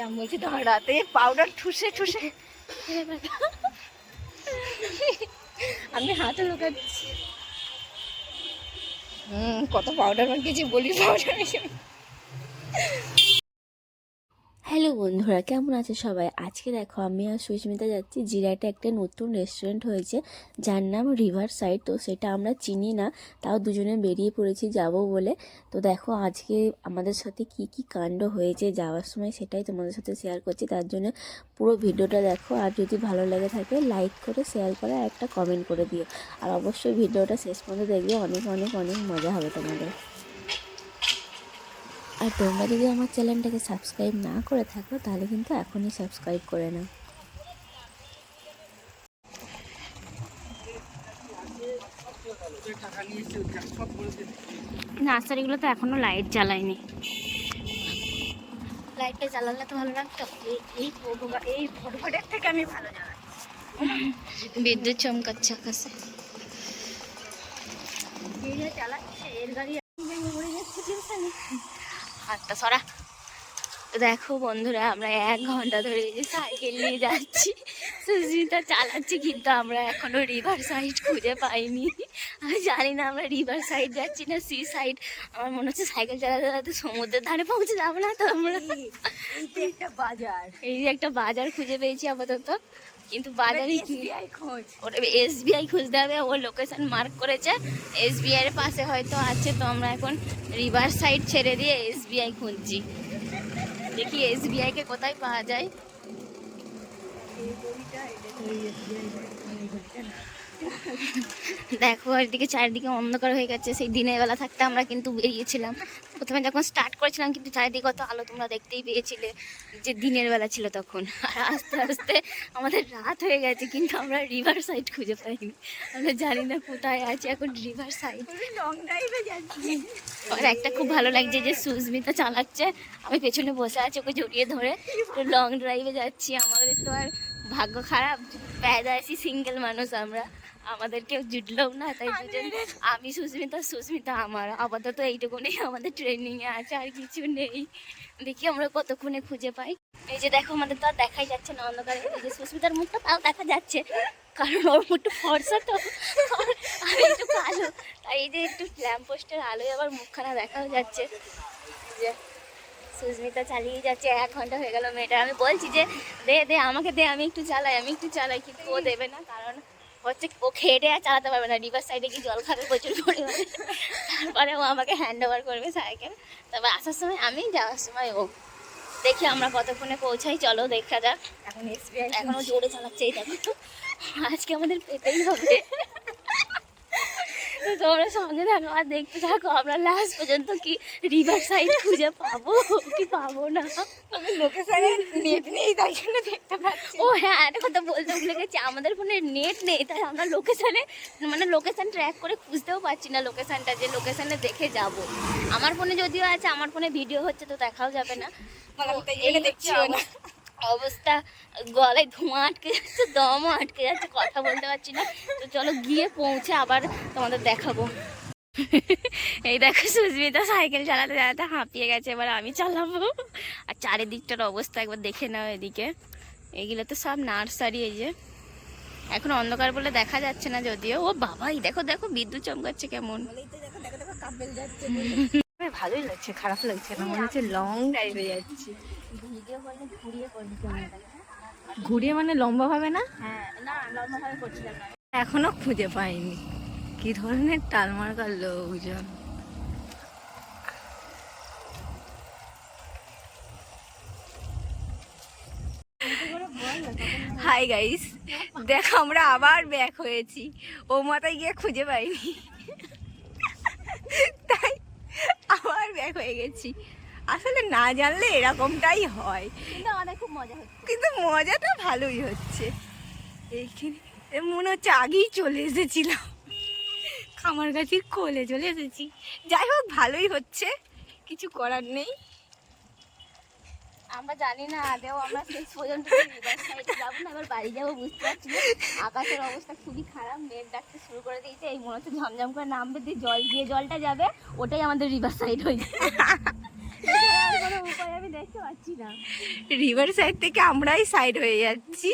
Madam বলছি তোমার রাতে পাউডার ঠুসে ঠুসে আমি হাতে লুকাচ্ছি। কত পাউডার মাখিয়েছি বলি পাউডার। হ্যালো বন্ধুরা, কেমন আছে সবাই? আজকে দেখো আমি আর সুস্মিতা যাচ্ছি জিরাটে একটা নতুন রেস্টুরেন্ট হয়েছে যার নাম রিভার সাইড। তো সেটা আমরা চিনি না, তাও দুজনে বেরিয়ে পড়েছি যাব বলে। তো দেখো আজকে আমাদের সাথে কি কি কাণ্ড হয়েছে যাওয়ার সময় সেটাই তোমাদের সাথে শেয়ার করছি, তার জন্য পুরো ভিডিওটা দেখো। আর যদি ভালো লেগে থাকে লাইক করে শেয়ার করে আর একটা কমেন্ট করে দিও। আর অবশ্যই ভিডিওটা শেষ পর্যন্ত দেখবে, অনেক অনেক অনেক মজা হবে তোমাদের। আর তোমরা যদি আমার চ্যানেলটাকে সাবস্ক্রাইব না করে থাকো তাহলে কিন্তু এখনই সাবস্ক্রাইব করে নাও। নার্সারিগুলো তো এখনো লাইট জ্বালায়নি, লাইটটা জ্বালালে তো ভালো লাগতো। এই ফটোফটের থেকে আমি ভালো জ্বালাই। বিদ্যুৎ চমকাচ্ছে আকাশে, চালাচ্ছে এর গাড়ি মরে যাচ্ছে। হাতটা সরা। দেখো বন্ধুরা, আমরা 1 ঘন্টা ধরে সাইকেল নিয়ে যাচ্ছি, সুস্মিতা চালাচ্ছি, কিন্তু আমরা এখনো রিভার সাইড খুঁজে পাইনি। আমি জানি না আমরা রিভার সাইড যাচ্ছি না সি সাইড। আমার মনে হচ্ছে সাইকেল চালাতে চালাতে সমুদ্রের ধারে পৌঁছে যাবো না তো আমরা। একটা বাজার, এই যে একটা বাজার খুঁজে পেয়েছি আপাতত, কিন্তু বাজারে কি খোঁজ, ওটা SBI খুঁজতে হবে। ও লোকেশন মার্ক করেছে, SBI এর পাশে হয়তো আছে। তো আমরা এখন রিভার সাইড ছেড়ে দিয়ে SBI খুঁজছি, দেখি SBI কে কোথায় পাওয়া যায়। দেখো এদিকে চারিদিকে অন্ধকার হয়ে গেছে। সেই দিনের বেলা থাকতে আমরা কিন্তু বেরিয়েছিলাম, প্রথমে যখন স্টার্ট করেছিলাম, কিন্তু চারিদিকে কত আলো তোমরা দেখতেই পেয়েছিলে যে দিনের বেলা ছিল তখন। আর আস্তে আস্তে আমাদের রাত হয়ে গেছে, কিন্তু আমরা রিভার সাইড খুঁজে পাইনি। আমরা জানি না কোথায় আছে এখন রিভার সাইড। লং ড্রাইভে যাচ্ছি। আর একটা খুব ভালো লাগছে যে সুস্মিতা চালাচ্ছে, আমি পেছনে বসে আছি ওকে জড়িয়ে ধরে। তো লং ড্রাইভে যাচ্ছি। আমাদের তো আর ভাগ্য খারাপ, প্যাদাসি সিঙ্গেল মানুষ আমরা, আমাদের কেউ জুটলেও না, তাই দুজন, আমি সুস্মিতা আমার। আপাতত এইটুকুনি আমাদের ট্রেনিংয়ে আছে, আর কিছু নেই। দেখি আমরা কতক্ষণে খুঁজে পাই। এই যে দেখো আমাদের তো আর দেখাই যাচ্ছে না অন্ধকারে। এই যে সুস্মিতার মুখটা তাও দেখা যাচ্ছে, কারণ ওর মুখটা ফর্সা তো, আর একটু কালো, তাই এই যে একটু ল্যাম্প পোস্টের আলোয় আবার মুখখানা দেখাও যাচ্ছে। যে সুস্মিতা চালিয়ে যাচ্ছে, 1 ঘন্টা হয়ে গেল মেয়েটা। আমি বলছি যে দে আমাকে দে, আমি একটু চালাই, কিন্তু ও দেবে না, কারণ হচ্ছে ও খেটে আর চালাতে পারবে না। রিভার সাইডে কি জল খাবে প্রচুর পরিমাণে, তারপরে ও আমাকে হ্যান্ড ওভার করবে সাইকেল। তারপর আসার সময় আমি, যাওয়ার সময় ও। দেখি আমরা কতক্ষণে পৌঁছাই, চলো দেখা যাক। এখন SBI এখনো জোরে চালাচ্ছে, এই দেখো তো, আজকে আমাদের পেতেই হবে। তো তোমরা সঙ্গে থাকো আর দেখতে থাকো, আমরা লাস্ট পর্যন্ত কি রিভার সাইড খুঁজে পাবো কি পাবো না। আমি লোকেশনে নেট নেই, তাই জন্য দেখতে পাচ্ছি। ও হ্যাঁ, একটা কথা বলতে ভুলে গেছি, আমাদের ফোনে নেট নেই, তাই আমরা লোকেশন ট্র্যাক করে খুঁজতেও পারছি না লোকেশনটা, যে লোকেশনে দেখে যাব। আমার ফোনে যদিও আছে, আমার ফোনে ভিডিও হচ্ছে তো দেখাও যাবে না। দেখছিও না অবস্থা, গলায় ধোঁয়া আটকে যাচ্ছে, দমও আটকে যাচ্ছে, কথা বলতে পারছি না। তো চলো গিয়ে পৌঁছে আবার তোমাদের দেখাবো। এই দেখো সুস্মিতা সাইকেল চালাতে চালাতে হাঁপিয়ে গেছে, এবার আমি চালাবো। আর চারিদিকটার অবস্থা একবার দেখে নাও। এদিকে এগুলো তো সব নার্সারি। এই যে এখন অন্ধকার বলে দেখা যাচ্ছে না যদিও। ও বাবাই দেখো দেখো বিদ্যুৎ চমকাচ্ছে কেমন। ভালোই লাগছে, খারাপ লাগছে না, মনে হচ্ছে লং ড্রাইভে যাচ্ছি। ভিডিও করলে ঘুরিয়ে করবি, ঘুরিয়ে মানে লম্বা ভাবে না? হ্যাঁ না, লম্বাভাবে করছিলাম না। এখনো খুঁজে পাইনি কি ধরনের টালমার্কার লোকজন। হাই গাইস, দেখো আমরা আবার ব্যাক হয়েছি, ও মাথায় গিয়ে খুঁজে পাইনি, তাই আবার ব্যাক হয়ে গেছি। আসলে না জানলে এরকমটাই হয়, কিন্তু আমাদের খুব মজা হচ্ছে। কিন্তু মজাটা ভালোই হচ্ছে। এইখানে মনে হচ্ছে আগেই চলে এসেছিলাম, খামারগাছির কোলে চলে এসেছি। যাই হোক ভালোই হচ্ছে, কিছু করার নেই। আমরা জানি না আদেও আমরা শেষ পর্যন্ত রিভার সাইডে যাবো না, এবার বাড়ি যাবো বুঝতে পারছি না। আকাশের অবস্থা খুবই খারাপ, মেঘ ডাকতে শুরু করে দিয়েছে। এই মনে হচ্ছে ঝমঝম করে নামবে, দিয়ে জলটা যাবে, ওটাই আমাদের রিভার সাইড হয়ে যাবে। কোনো উপায় আমি দেখতে পাচ্ছি না। রিভার সাইড থেকে আমরাই সাইড হয়ে যাচ্ছি।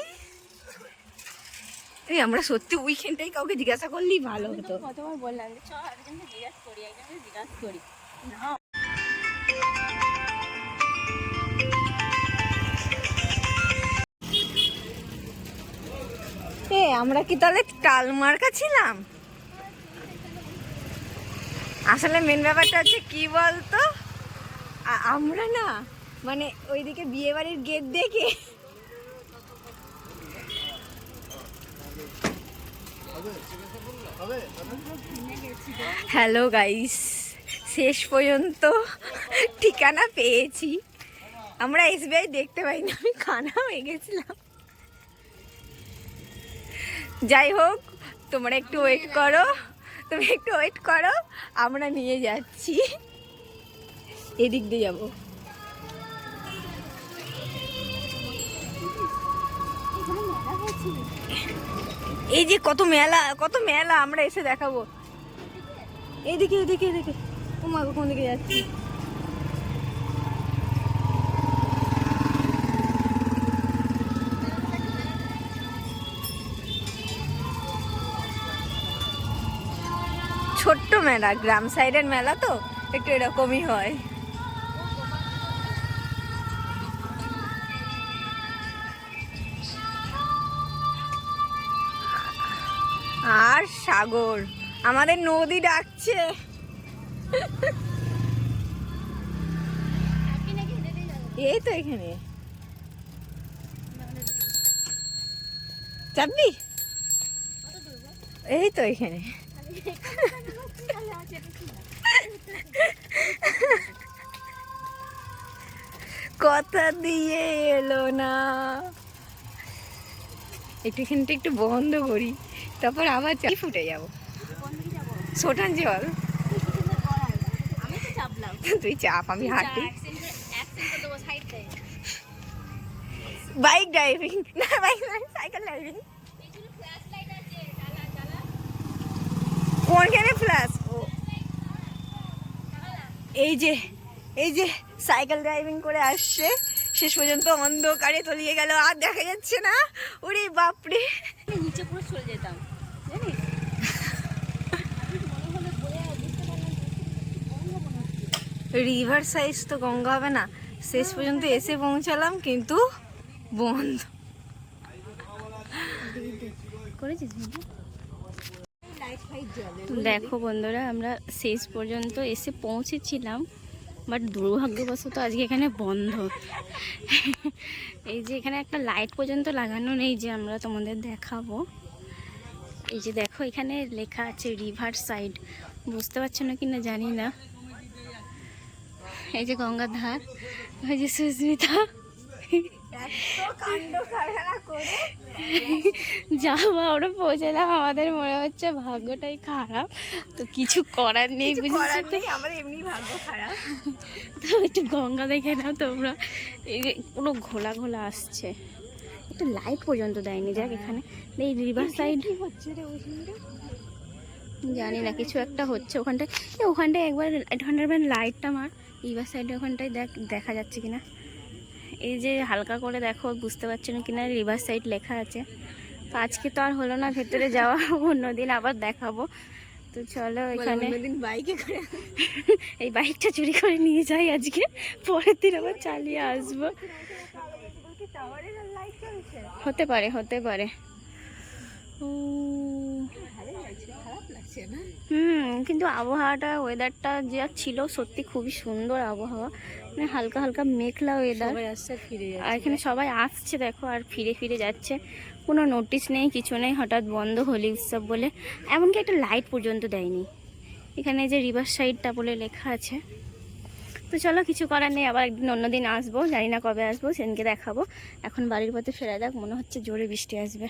এই আমরা সত্যি উইকেন্ডটাই কাউকে জিজ্ঞাসা করলেই ভালো হতো। কতবার বললাম যে চল একজনকে জিজ্ঞাসা করি, একজনকে জিজ্ঞাসা করি না। আমরা কি তাহলে টালমার্কা ছিলাম? আসলে মেন ব্যাপারটা হচ্ছে কি বলতো, আমরা না মানে ওইদিকে বিয়ে বাড়ির গেট দেখে হ্যালো গাইস, শেষ পর্যন্ত ঠিকানা পেয়েছি। আমরা এসবিআই দেখতে পাই না, আমি কানা হয়ে গেছিলাম। যাই হোক, তোমরা একটু ওয়েট করো, আমরা নিয়ে যাচ্ছি। এদিক দিয়ে যাবো। এই যে কত মেলা আমরা এসে দেখাবো। এদিকে ও মা, কোন দিকে যাচ্ছি? ছোট্ট মেলা, গ্রাম সাইডের মেলা তো একটু এরকমই হয়। আর সাগর, আমাদের নদী ডাকছে। এই তো এখানে চাপবি, এই তো এখানে। কথা দিয়ে এলো না, এখানটা একটু বন্ধ করি, তারপর আবার ফুটে যাবো। ছোটান জল, তুই চাপ, আমি হাঁটি। বাইক ড্রাইভিং না, সাইকেল ড্রাইভিং। কোনখানে ফ্ল্যাশ? এই যে সাইকেল ড্রাইভিং করে আসছে, শেষ পর্যন্ত অন্ধকারে তলিয়ে গেল, আর দেখা যাচ্ছে না। ওরে বাপরে, নিচে পুরো চলে যেতাম জানিস। রিভার সাইড তো গঙ্গা হবে না। শেষ পর্যন্ত এসে পৌঁছালাম, কিন্তু বন্ধ করেছিস। দেখো বন্ধুরা, আমরা শেষ পর্যন্ত এসে পৌঁছেছিলাম, বাট দুর্ভাগ্যবশত আজকে এখানে বন্ধ। এই যে এখানে একটা লাইট পর্যন্ত লাগানো নেই, যে আমরা তোমাদের দেখাবো। এই যে দেখো, এখানে লেখা আছে রিভার সাইড, বুঝতে পারছো না কিনা জানি না। এই যে গঙ্গার ধার, ওই যে সুস্মিতা যাওয়া, ওরা পৌঁছালাম। আমাদের মনে হচ্ছে ভাগ্যটাই খারাপ, তো কিছু করার নেই, বুঝতে আমাদের এমনি ভাগ্য খারাপ। তো একটু গঙ্গা দেখে নাও তোমরা। এই যে পুরো ঘোলা ঘোলা আসছে, একটু লাইট পর্যন্ত দেয়নি। দেখ এখানে এই রিভার সাইড হচ্ছে রে, জানি না, কিছু একটা হচ্ছে ওখানটায়। একবার লাইটটা মার, রিভার সাইডে ওখানটায় দেখা যাচ্ছে কিনা। এই যে হালকা করে দেখো, বুঝতে পারছো না কিনা রিভার সাইড লেখা আছে। তো আজকে তো আর হলো না ভেতরে যাওয়া, অন্যদিন আবার দেখাবো। তো চলো এখানে বাইকে করে এই বাইকটা চুরি করে নিয়ে যাই আজকে, পরের দিন আবার চালিয়ে আসবো। হতে পারে। কিন্তু আবহাওয়াটা, ওয়েদারটা যা ছিল সত্যি খুবই সুন্দর আবহাওয়া, মানে হালকা হালকা মেঘলা ওয়েদার। আর এখানে সবাই আসছে দেখো, আর ফিরে যাচ্ছে, কোনো নোটিশ নেই, কিছু নেই। হঠাৎ বন্ধ হোলি উৎসব বলে, এমনকি একটা লাইট পর্যন্ত দেয়নি। এখানে যে রিভার সাইডটা বলে লেখা আছে। তো চলো, কিছু করার নেই, আবার একদিন অন্যদিন আসবো, জানি না কবে আসবো, সেদিনকে দেখাবো। এখন বাড়ির পথে ফেরা যাক, মনে হচ্ছে জোরে বৃষ্টি আসবে।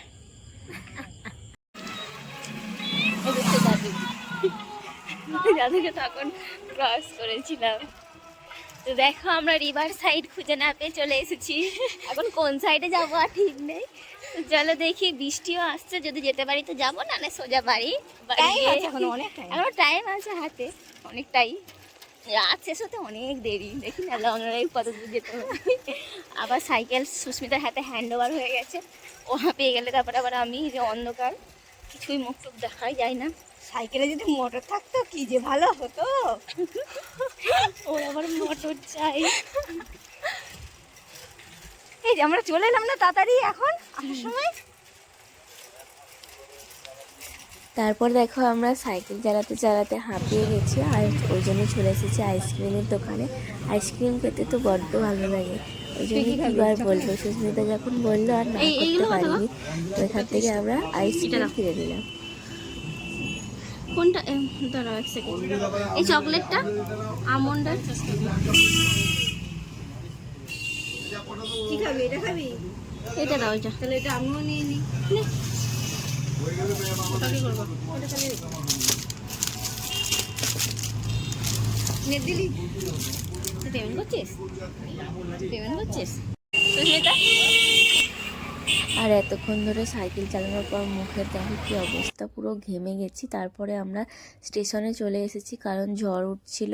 যাদেরকে তখন ক্রস করেছিলাম। তো দেখো, আমরা রিভার সাইড খুঁজে না পেয়ে চলে এসেছি। এখন কোন সাইডে যাবো আর ঠিক নেই। তো চলো দেখি, বৃষ্টিও আসছে, যদি যেতে পারি তো যাবো, না সোজা বাড়ি। এখনো টাইম আছে হাতে অনেকটাই। রাত শেষ হতে অনেক দেরি, দেখি না লং ড্রাইভ কত দূর যেতে হবে। আবার সাইকেল সুস্মিতার হাতে হ্যান্ড ওভার হয়ে গেছে, ও পেয়ে গেলে তারপরে আবার আমি যে অন্ধকার কিছুই মুখ টুক দেখাই যায় না। সাইকেলে যদি মোটর থাকতো কি যে ভালো হতো। ওর আবার মোটর চাই। এই যে আমরা চলে এলাম না তাড়াতাড়ি এখন আসার সময়। তারপর দেখো আমরা সাইকেল চালাতে চালাতে হাঁপিয়ে গেছি, আর ওই জন্য চলে এসেছি আইসক্রিমের দোকানে। আইসক্রিম খেতে তো বড্ড ভালো লাগে, ওই জন্য কি আর বলবো, সুস্মিতা যখন বললো আর না করতে পারিনি, তো এখান থেকে আমরা আইসক্রিম কিনে নিলাম। কোনটা? দাঁড়াও এক সেকেন্ড, এই চকলেটটা আমন্ডের। কি খাবি, এটা খাবি? এটা দাও, এটা তাহলে এটা আমিও নিয়ে নিই। নে দিলি তুই পেমেন্ট করছিস? পেমেন্ট করছিস সুস্মিতা? আর এতক্ষণ ধরে সাইকেল চালানোর পর মুখের দেখো কি অবস্থা, পুরো ঘেমে গেছি। তারপরে আমরা স্টেশনে চলে এসেছি, কারণ ঝড় উঠছিল,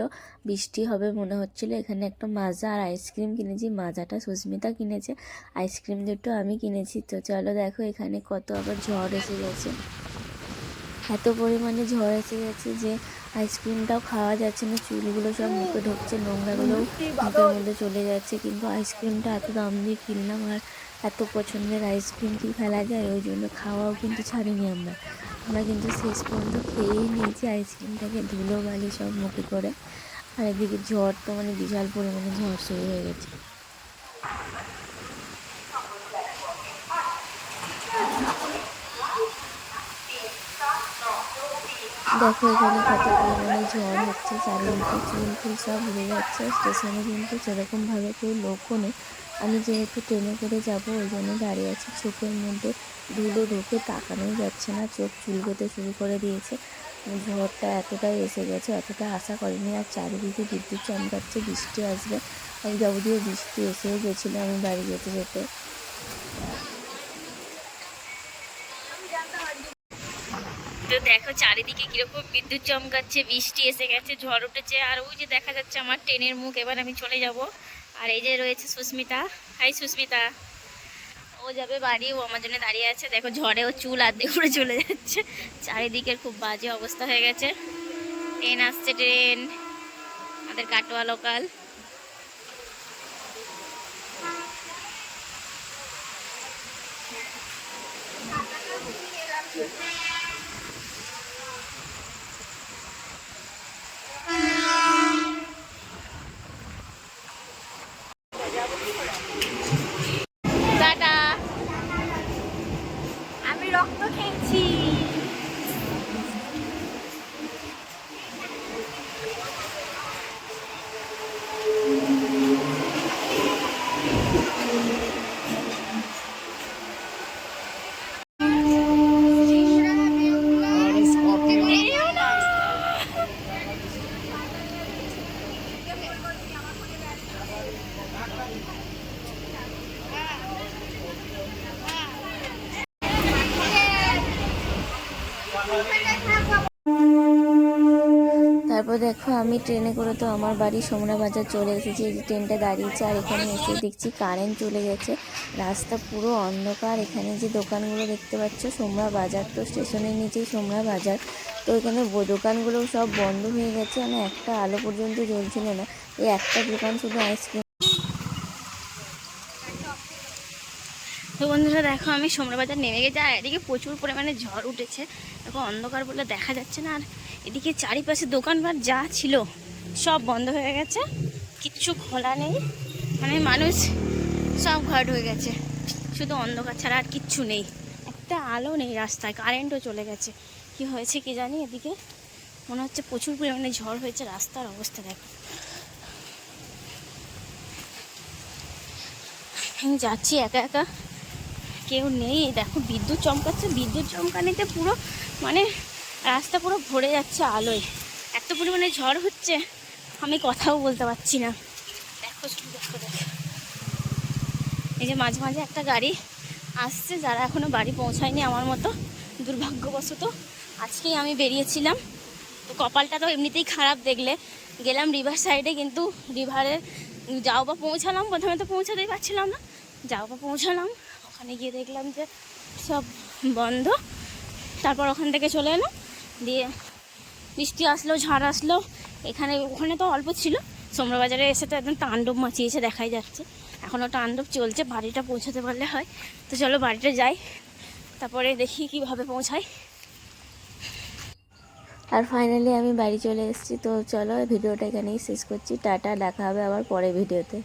বৃষ্টি হবে মনে হচ্ছিল। এখানে একটা মাজা আর আইসক্রিম কিনেছি, মাজাটা সুস্মিতা কিনেছে, আইসক্রিম দুটো আমি কিনেছি। তো চলো দেখো এখানে কত আবার ঝড় এসে গেছে, এত পরিমাণে ঝড় এসে গেছে যে আইসক্রিমটাও খাওয়া যাচ্ছে না, চুলগুলো সব মুখে ঢুকছে, নোংরাগুলো মুখের মধ্যে চলে যাচ্ছে। কিন্তু আইসক্রিমটা এত দাম দিয়ে কিনলাম, আর এত পছন্দের আইসক্রিম কি ফেলা যায়, ওই জন্য খাওয়াও কিন্তু ছাড়িনি আমরা কিন্তু শেষ পর্যন্ত খেয়েই নিয়েছি আইসক্রিমটাকে, ধুলো বালি সব মুখে করে। আর এদিকে ঝড় তো মানে বিশাল পরিমাণে ঝড় শুরু হয়ে গেছে। দেখো এখানে কত পরিমাণে ঝড় হচ্ছে, চারিদিকে চুল ফুল সব উড়ে যাচ্ছে। স্টেশনে কিন্তু সেরকমভাবে কেউ লোকও নেই, আমি যেহেতু ট্রেনে করে যাব ওই জন্য দাঁড়িয়ে আছি। চোখের মধ্যে ধুলো ঢুকে তাকানোই যাচ্ছে না, চোখ চুলকোতে শুরু করে দিয়েছে। ঝড়টা এতটাই এসে গেছে, এতটা আশা করিনি। আর চারিদিকে বিদ্যুৎ চমকাচ্ছে, বৃষ্টি আসবে, আমি যাবতীয় বৃষ্টি এসেও গেছিলো আমি বাড়ি যেতে যেতে। তো দেখো চারিদিকে কিরকম বিদ্যুৎ চমকাচ্ছে, বৃষ্টি এসে গেছে, ঝড় উঠেছে। আর ওই যে দেখা যাচ্ছে আমার ট্রেনের মুখ, এবার আমি চলে যাব। আর এই যে রয়েছে সুস্মিতা, হাই সুস্মিতা, ও যাবে বাড়ি, ও আমার জন্য দাঁড়িয়ে আছে। দেখো ঝড়ে ও চুল আর্ধেক উড়ে চলে যাচ্ছে, চারিদিকের খুব বাজে অবস্থা হয়ে গেছে। ট্রেন আসছে, ট্রেন আমাদের কাটোয়া লোকাল। টাটা। আমি রক্ত খেয়েছি। তারপর দেখো আমি ট্রেনে করে তো আমার বাড়ি সোমরা বাজার চলে এসেছি, এই যে ট্রেনটা দাঁড়িয়েছে। আর এখানে এসে দেখছি কারেন্ট চলে গেছে, রাস্তা পুরো অন্ধকার। এখানে যে দোকানগুলো দেখতে পাচ্ছ সোমরা বাজার, তো স্টেশনের নিচেই সোমরা বাজার, তো এখানে দোকানগুলো সব বন্ধ হয়ে গেছে, মানে একটা আলো পর্যন্ত জ্বলছিল না। এই একটা দোকান শুধু আইসক্রিম। তো বন্ধুরা দেখো আমি সোমরাবাজার নেমে গেছি, আর এদিকে প্রচুর পরিমাণে ঝড় উঠেছে। দেখো অন্ধকার বলে দেখা যাচ্ছে না, আর এদিকে চারিপাশে দোকানপাট যা ছিল সব বন্ধ হয়ে গেছে, কিচ্ছু খোলা নেই, মানে মানুষ সব ঘর হয়ে গেছে, শুধু অন্ধকার ছাড়া আর কিচ্ছু নেই, একটা আলো নেই রাস্তায়, কারেন্টও চলে গেছে। কি হয়েছে কি জানি, এদিকে মনে হচ্ছে প্রচুর পরিমাণে ঝড় হয়েছে, রাস্তার অবস্থা দেখো। আমি যাচ্ছি একা একা, কেউ নেই। দেখো বিদ্যুৎ চমকাচ্ছে, বিদ্যুৎ চমকানিতে পুরো মানে রাস্তা পুরো ভরে যাচ্ছে আলোয়, এত পরিমাণে ঝড় হচ্ছে আমি কথাও বলতে পারছি না। দেখো শুধু দেখো দেখো, এই যে মাঝে মাঝে একটা গাড়ি আসছে, যারা এখনো বাড়ি পৌঁছায়নি আমার মতো দুর্ভাগ্যবশত। আজকেই আমি বেরিয়েছিলাম, তো কপালটা তো এমনিতেই খারাপ, দেখলে গেলাম রিভার সাইডে, কিন্তু রিভারের যাও বা পৌঁছালাম, প্রথমে তো পৌঁছাতেই পারছিলাম না, যাও বা পৌঁছালাম, ওখানে গিয়ে দেখলাম যে সব বন্ধ। তারপর ওখান থেকে চলে এলাম, দিয়ে বৃষ্টি আসলো, ঝড় আসলো, ওখানে তো অল্প ছিল, সোমরা বাজারে এসে তো একদম তাণ্ডব মাচিয়েছে, দেখাই যাচ্ছে এখনও তাণ্ডব চলছে। বাড়িটা পৌঁছাতে পারলে হয়, তো চলো বাড়িটা যাই, তারপরে দেখি কিভাবে পৌঁছাই। আর ফাইনালি আমি বাড়ি চলে এসেছি। তো চলো ভিডিওটা এখানেই শেষ করছি, টাটা, দেখা হবে আবার পরের ভিডিওতে।